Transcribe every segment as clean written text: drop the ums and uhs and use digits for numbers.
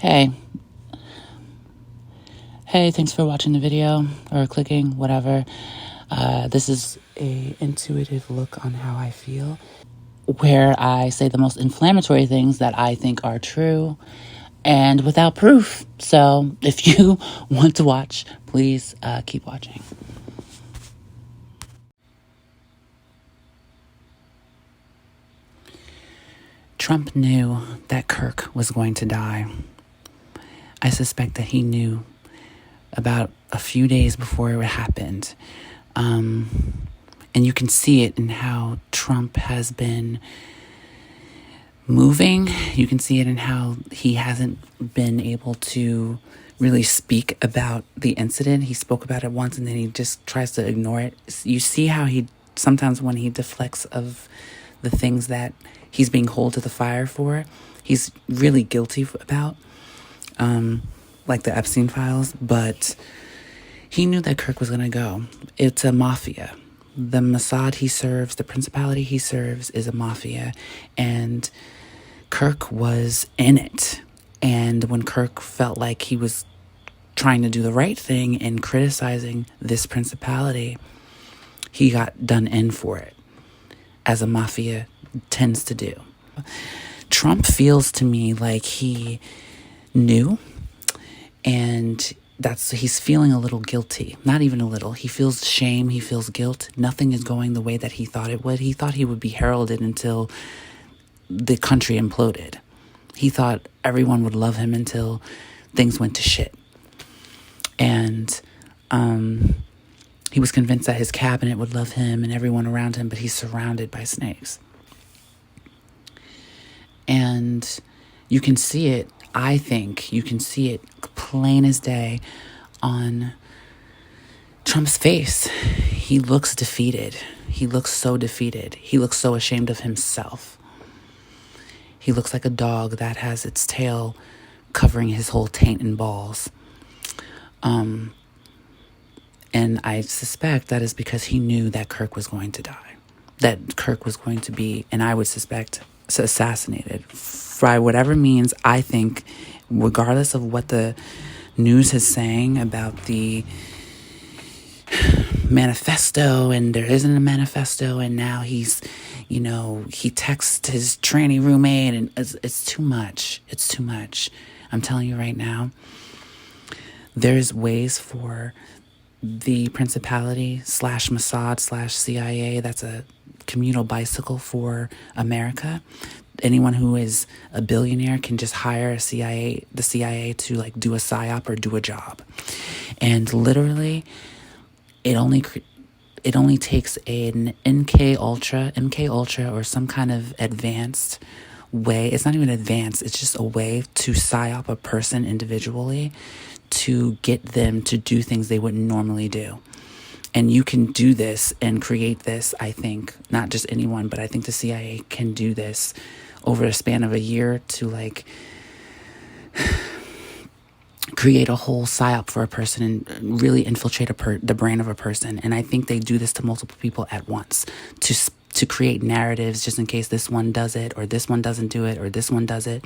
Hey, thanks for watching the video or clicking, whatever. This is a intuitive look on how I feel, where I say the most inflammatory things that I think are true and without proof. So if you want to watch, please keep watching. Trump knew that Kirk was going to die. I suspect that he knew about a few days before it happened. And you can see it in how Trump has been moving. You can see it in how he hasn't been able to really speak about the incident. He spoke about it once and then he just tries to ignore it. You see how he sometimes, when he deflects of the things that he's being held to the fire for, he's really guilty about, like the Epstein files. But he knew that Kirk was going to go. It's a mafia. The Mossad he serves, the principality he serves, is a mafia. And Kirk was in it. And when Kirk felt like he was trying to do the right thing and criticizing this principality, he got done in for it, as a mafia tends to do. Trump feels to me like he knew, and he's feeling a little guilty. Not even a little. He feels shame. He feels guilt. Nothing is going the way that he thought it would. He thought he would be heralded until the country imploded. He thought everyone would love him until things went to shit. And he was convinced that his cabinet would love him and everyone around him, but he's surrounded by snakes. And you can see it, I think, you can see it plain as day on Trump's face. He looks defeated. He looks so defeated. He looks so ashamed of himself. He looks like a dog that has its tail covering his whole taint and balls. And I suspect that is because he knew that Kirk was going to die. That Kirk was going to be, and I would suspect, assassinated. By whatever means, I think, regardless of what the news is saying about the manifesto, and there isn't a manifesto, and now he's, he texts his tranny roommate, and it's too much. It's too much. I'm telling you right now, there's ways for the principality / Mossad / CIA, that's a communal bicycle for America. Anyone who is a billionaire can just hire the CIA to do a psyop or do a job. And literally, it only takes an MK Ultra or some kind of advanced way. It's not even advanced. It's just a way to psyop a person individually to get them to do things they wouldn't normally do. And you can do this and create this, I think, not just anyone, but I think the CIA can do this over a span of a year to create a whole psyop for a person and really infiltrate the brain of a person. And I think they do this to multiple people at once to create narratives just in case this one does it or this one doesn't do it or this one does it.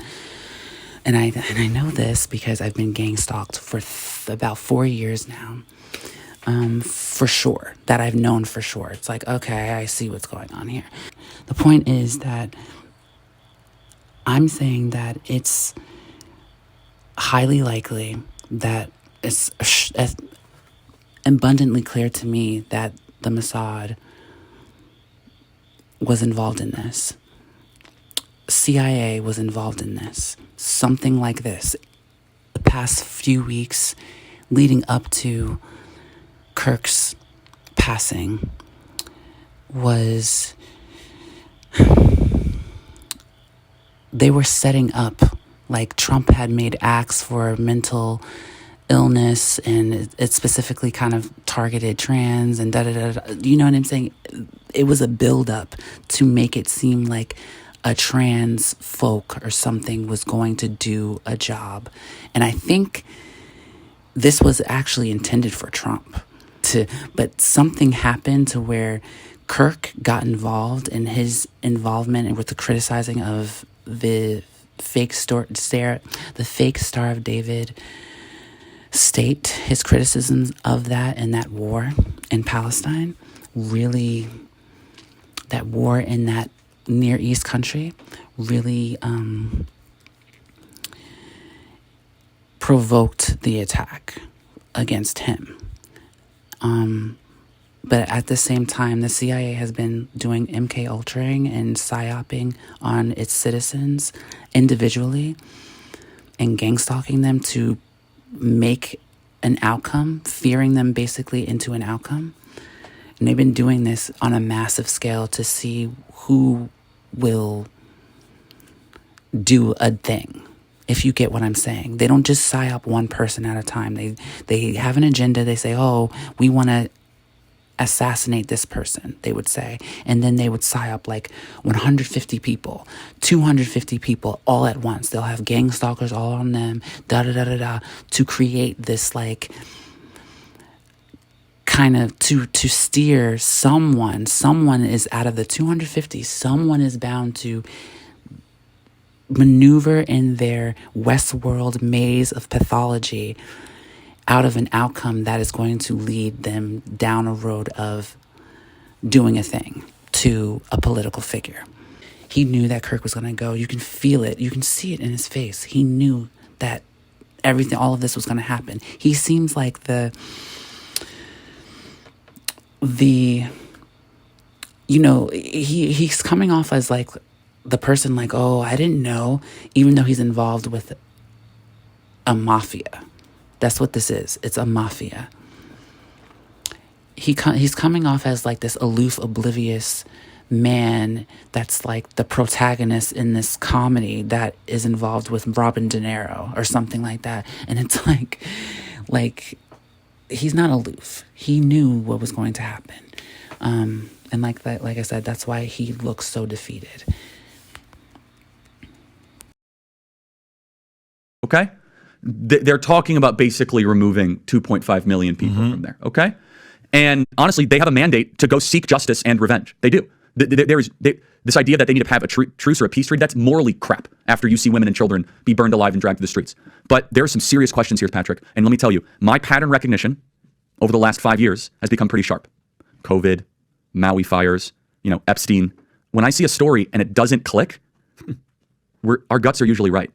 And I know this because I've been gang stalked for about 4 years now. For sure, that I've known for sure. It's like, okay, I see what's going on here. The point is that I'm saying that it's highly likely that it's abundantly clear to me that the Mossad was involved in this. CIA was involved in this. Something like this. The past few weeks leading up to Kirk's passing was, they were setting up, Trump had made acts for mental illness, and it specifically kind of targeted trans and da-da-da-da. You know what I'm saying? It was a build-up to make it seem like a trans folk or something was going to do a job. And I think this was actually intended for Trump. But something happened to where Kirk got involved in his involvement with the criticizing of the the fake Star of David state, his criticisms of that and that war in Palestine, really, that war in that Near East country, really provoked the attack against him. But at the same time, the CIA has been doing MK Ultraing and psyoping on its citizens individually and gang stalking them to make an outcome, fearing them basically into an outcome. And they've been doing this on a massive scale to see who will do a thing, if you get what I'm saying. They don't just psyop one person at a time. They have an agenda. They say, oh, we want to assassinate this person, they would say. And then they would psyop like 150 people, 250 people all at once. They'll have gang stalkers all on them, to create this like kind of to steer someone. Someone is out of the 250, someone is bound to maneuver in their Westworld maze of pathology out of an outcome that is going to lead them down a road of doing a thing to a political figure. He knew that Kirk was going to go. You can feel it. You can see it in his face. He knew that all of this was going to happen. He seems like he's coming off as like the person like, oh, I didn't know, even though he's involved with a mafia. That's what this is. It's a mafia. He's coming off as like this aloof, oblivious man that's like the protagonist in this comedy that is involved with Robin De Niro or something like that. And it's like he's not aloof. He knew what was going to happen. And like I said, that's why he looks so defeated. Okay? They're talking about basically removing 2.5 million people from there, okay? And honestly, they have a mandate to go seek justice and revenge. They do. This idea that they need to have a truce or a peace treaty, that's morally crap after you see women and children be burned alive and dragged through the streets. But there are some serious questions here, Patrick. And let me tell you, my pattern recognition over the last 5 years has become pretty sharp. COVID, Maui fires, Epstein. When I see a story and it doesn't click, our guts are usually right.